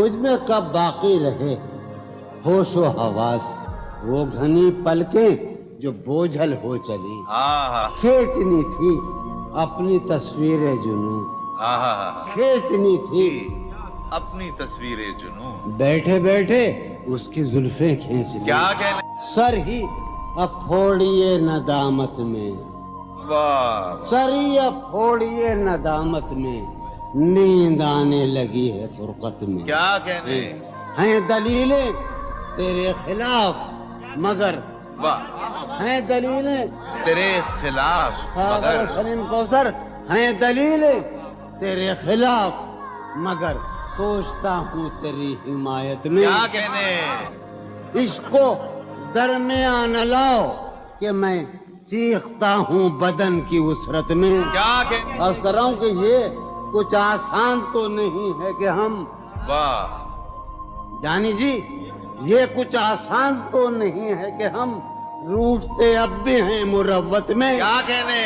مجھ میں کب باقی رہے ہوش و حواس، وہ گھنی پلکیں جو بوجھل ہو چلی، کھینچنی تھی اپنی تصویر جنوں، کھینچنی تھی اپنی تصویر جنون، بیٹھے بیٹھے اس کی زلفیں کھینچ لی، کیا کہنے، سر ہی اب پھوڑیے ندامت میں، واہ سر ہی اب پھوڑیے ندامت میں، نیند آنے لگی ہے فرقت میں، کیا کہنے، ہیں دلیلیں تیرے خلاف مگر، واہ ہیں دلیلیں تیرے خلاف ساغر مگر، سلیم کوثر، ہیں دلیلیں تیرے خلاف مگر سوچتا ہوں تیری حمایت میں، کیا کہنے، عشق کو درمیان لاؤ کہ میں چیختا ہوں بدن کی وسرت میں، کیا کہنے، عرض کر رہا ہوں کہ یہ کچھ آسان تو نہیں ہے کہ ہم، واہ جانی جی یہ کچھ آسان تو نہیں ہے کہ ہم روٹھتے اب بھی ہیں مروت میں، کیا کہنے،